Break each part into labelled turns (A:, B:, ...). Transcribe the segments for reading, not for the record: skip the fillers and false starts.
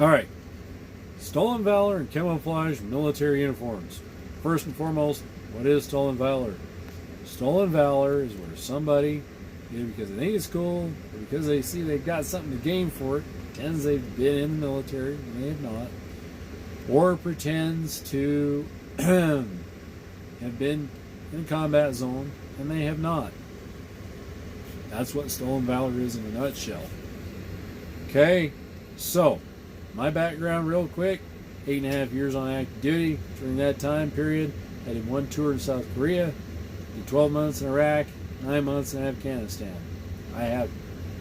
A: Alright, stolen valor and camouflage military uniforms. First and foremost, what is stolen valor? Stolen valor is where somebody, either because they think it's cool, or because they see they've got something to gain for it, pretends they've been in the military, and they have not, or pretends to have been in a combat zone, and they have not. That's what stolen valor is in a nutshell. Okay, so my background real quick, 8.5 years on active duty. During that time period, I did 1 tour in South Korea, did 12 months in Iraq, 9 months in Afghanistan. And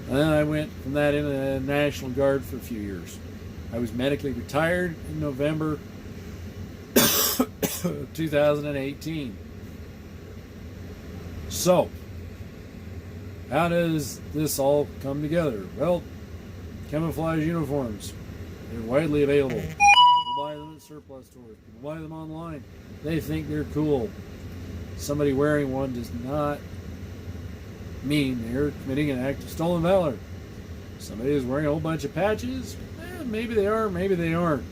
A: then I went from that into the National Guard for a few years. I was medically retired in November of 2018. So, how does this all come together? Well, camouflage uniforms. They're widely available. People buy them at surplus stores. People buy them online. They think they're cool. Somebody wearing one does not mean they're committing an act of stolen valor. Somebody is wearing a whole bunch of patches. Maybe they are, maybe they aren't.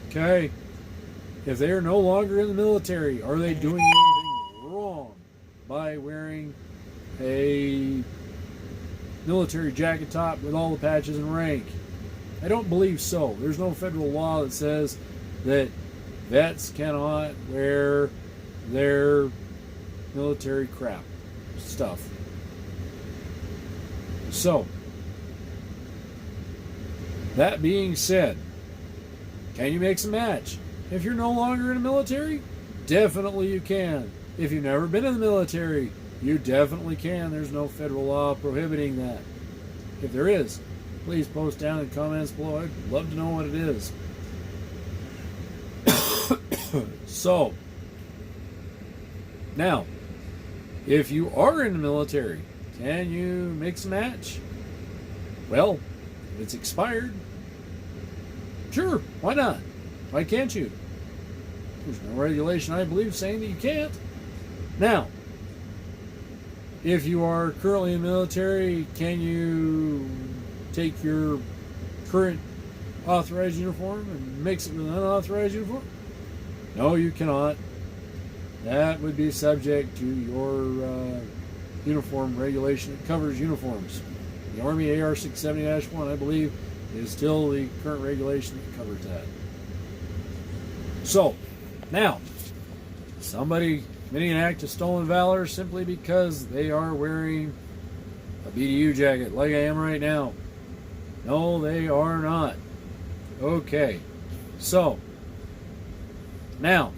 A: Okay? If they are no longer in the military, are they doing anything wrong by wearing a military jacket top with all the patches and rank? I don't believe so. There's no federal law that says that vets cannot wear their military crap stuff. So, that being said, can you mix and match? If you're no longer in the military, definitely you can. If you've never been in the military, you definitely can. There's no federal law prohibiting that. If there is, please post down in the comments below. I'd love to know what it is. So, now, if you are in the military, can you mix and match? Well, if it's expired, sure, why not? Why can't you? There's no regulation, I believe, saying that you can't. Now, if you are currently in the military, can you take your current authorized uniform and mix it with an unauthorized uniform? No, you cannot. That would be subject to your uniform regulation that covers uniforms. The Army AR 670-1, I believe, is still the current regulation that covers that. So, now, somebody committing an act of stolen valor simply because they are wearing a BDU jacket like I am right now. No, they are not. Okay, so, now,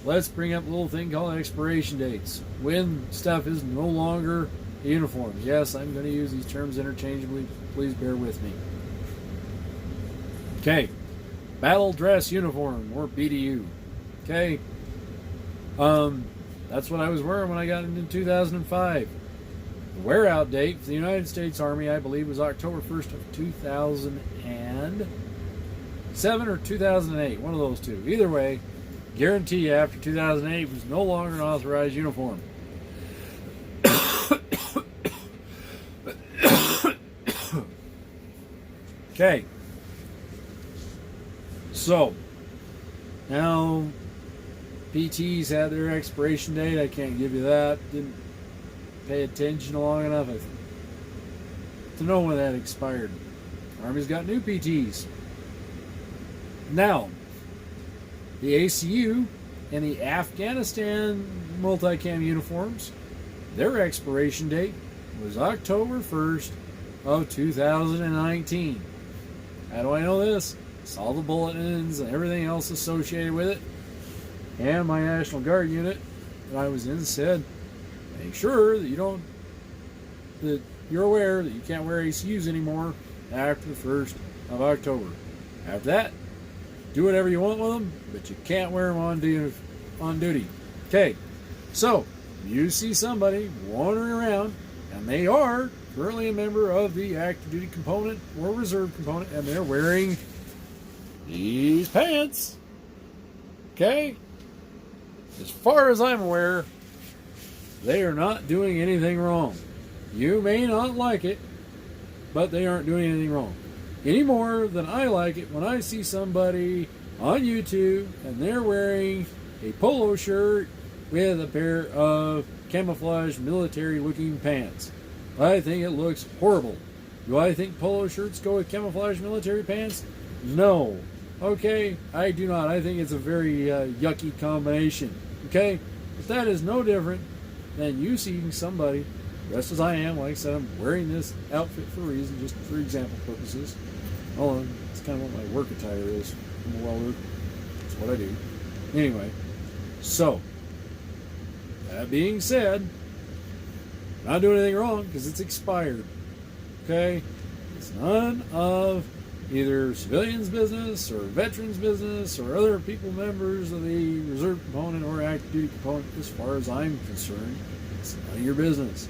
A: let's bring up a little thing called expiration dates. When stuff is no longer a uniform. Yes, I'm going to use these terms interchangeably. Please bear with me. Okay, battle dress uniform, or BDU. Okay, that's what I was wearing when I got into 2005. The wear out date for the United States Army, I believe, was October 1st of 2007 or 2008, one of those two. Either way, guarantee you after 2008 was no longer an authorized uniform. Okay, so now PTs had their expiration date. I can't give you that. Didn't pay attention long enough to know when that expired. Army's got new PTs. Now, the ACU and the Afghanistan multicam uniforms, their expiration date was October 1st of 2019. How do I know this? Saw the bulletins and everything else associated with it. And my National Guard unit that I was in said, make sure that you're aware that you can't wear ACUs anymore after the 1st of October. After that, do whatever you want with them, but you can't wear them on duty. Okay, so you see somebody wandering around, and they are currently a member of the active duty component or reserve component, and they're wearing these pants. Okay, as far as I'm aware, they are not doing anything wrong. You may not like it, but they aren't doing anything wrong. any more than I like it when I see somebody on YouTube and they're wearing a polo shirt with a pair of camouflage military looking pants. I think it looks horrible. Do I think polo shirts go with camouflage military pants? No. Okay, I do not. I think it's a very yucky combination. Okay, but that is no different than you seeing somebody dressed as I am. Like I said, I'm wearing this outfit for a reason, just for example purposes. Oh, it's kind of what my work attire is. I'm a welder. That's what I do. Anyway, so that being said, I'm not doing anything wrong because it's expired. Okay, it's none of either civilians' business or veterans' business or other people members of the reserve component or active duty component. As far as I'm concerned, it's none of your business.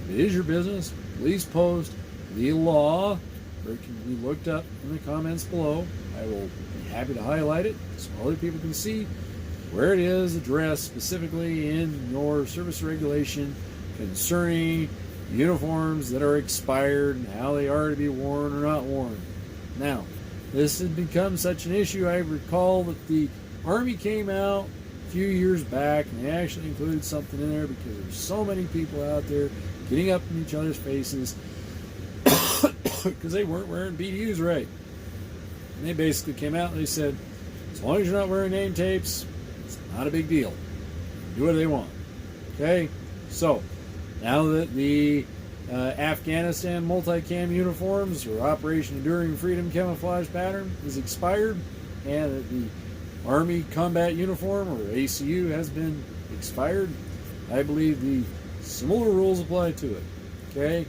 A: If it is your business, please post the law, or it can be looked up in the comments below. I will be happy to highlight it so other people can see where it is addressed specifically in your service regulation concerning uniforms that are expired and how they are to be worn or not worn. Now, this has become such an issue. I recall that the Army came out a few years back and they actually included something in there because there's so many people out there getting up in each other's faces because they weren't wearing BDUs right. And they basically came out and they said, as long as you're not wearing name tapes, it's not a big deal. Do what they want. Okay? So, now that the Afghanistan multicam uniforms or Operation Enduring Freedom camouflage pattern is expired and that the Army combat uniform or ACU has been expired, I believe the similar rules apply to it. Okay?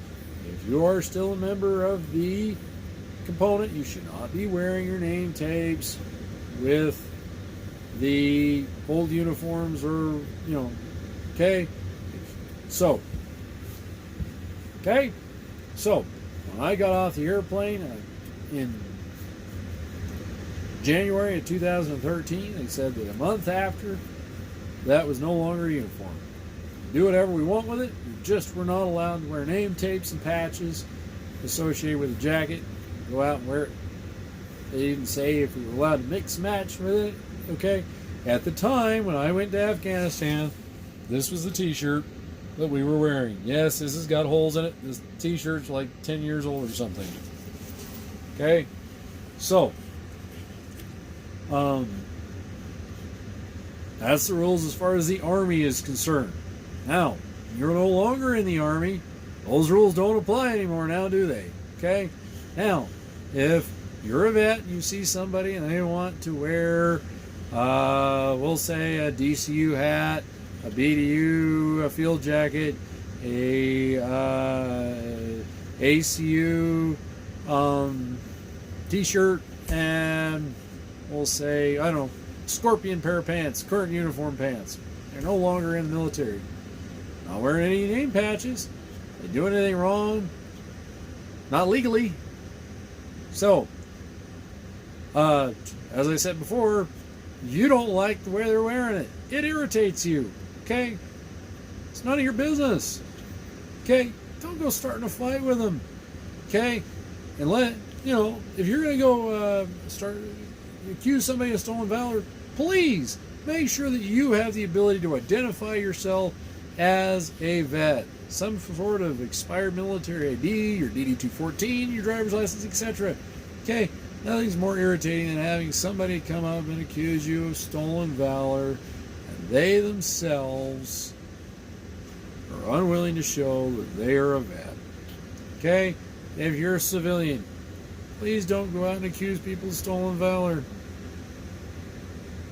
A: If you are still a member of the component, you should not be wearing your name tapes with the old uniforms or, okay? So, when I got off the airplane in January of 2013, they said that a month after, that was no longer a uniform. Do whatever we want with it. We're not allowed to wear name tapes and patches associated with a jacket. Go out and wear it. They didn't say if we were allowed to mix and match with it. Okay? At the time, when I went to Afghanistan, this was the t-shirt that we were wearing. Yes, this has got holes in it. This t-shirt's like 10 years old or something. Okay? So, that's the rules as far as the Army is concerned. Now, you're no longer in the Army. Those rules don't apply anymore now, do they? Okay? Now, if you're a vet and you see somebody and they want to wear, we'll say a DCU hat, a BDU, a field jacket, a ACU t-shirt, and we'll say, I don't know, scorpion pair of pants, current uniform pants. They're no longer in the military. Not wearing any name patches. They doing anything wrong. Not legally. So, as I said before, you don't like the way they're wearing it. It irritates you. Okay? It's none of your business. Okay? Don't go starting a fight with them. Okay? And if you're going to go accuse somebody of stolen valor, please make sure that you have the ability to identify yourself as a vet. Some sort of expired military ID, your DD-214, your driver's license, etc. Okay? Nothing's more irritating than having somebody come up and accuse you of stolen valor, and they themselves are unwilling to show that they are a vet. Okay? If you're a civilian, please don't go out and accuse people of stolen valor.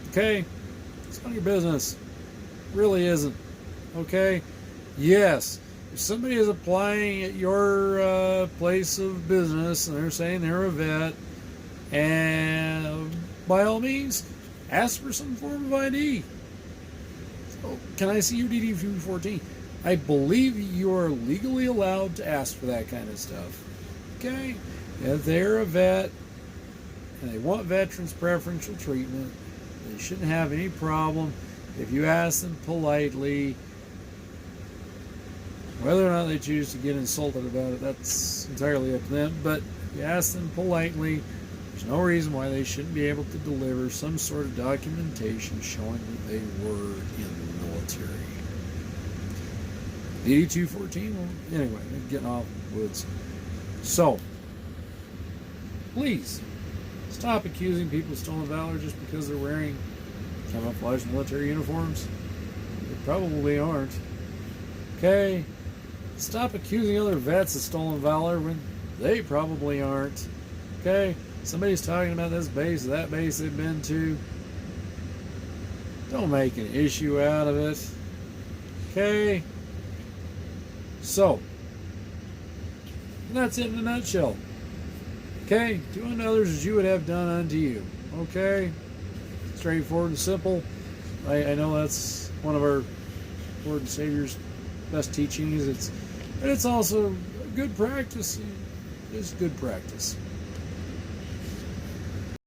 A: Okay? It's none of your business. It really isn't. Okay? Yes. If somebody is applying at your place of business and they're saying they're a vet, and by all means, ask for some form of ID. So, can I see your DD-214? I believe you are legally allowed to ask for that kind of stuff. Okay? If they're a vet and they want veterans preferential treatment, they shouldn't have any problem if you ask them politely. Whether or not they choose to get insulted about it, that's entirely up to them. But you ask them politely, there's no reason why they shouldn't be able to deliver some sort of documentation showing that they were in the military. 8214, well, anyway, I'm getting off the woods. So, please, stop accusing people of stolen valor just because they're wearing camouflage military uniforms. They probably aren't. Okay? Stop accusing other vets of stolen valor when they probably aren't. Okay? Somebody's talking about this base or that base they've been to. Don't make an issue out of it. Okay? So, that's it in a nutshell. Okay? Do unto others as you would have done unto you. Okay? Straightforward and simple. I know that's one of our Lord and Savior's best teachings. But it's also good practice. It's good practice.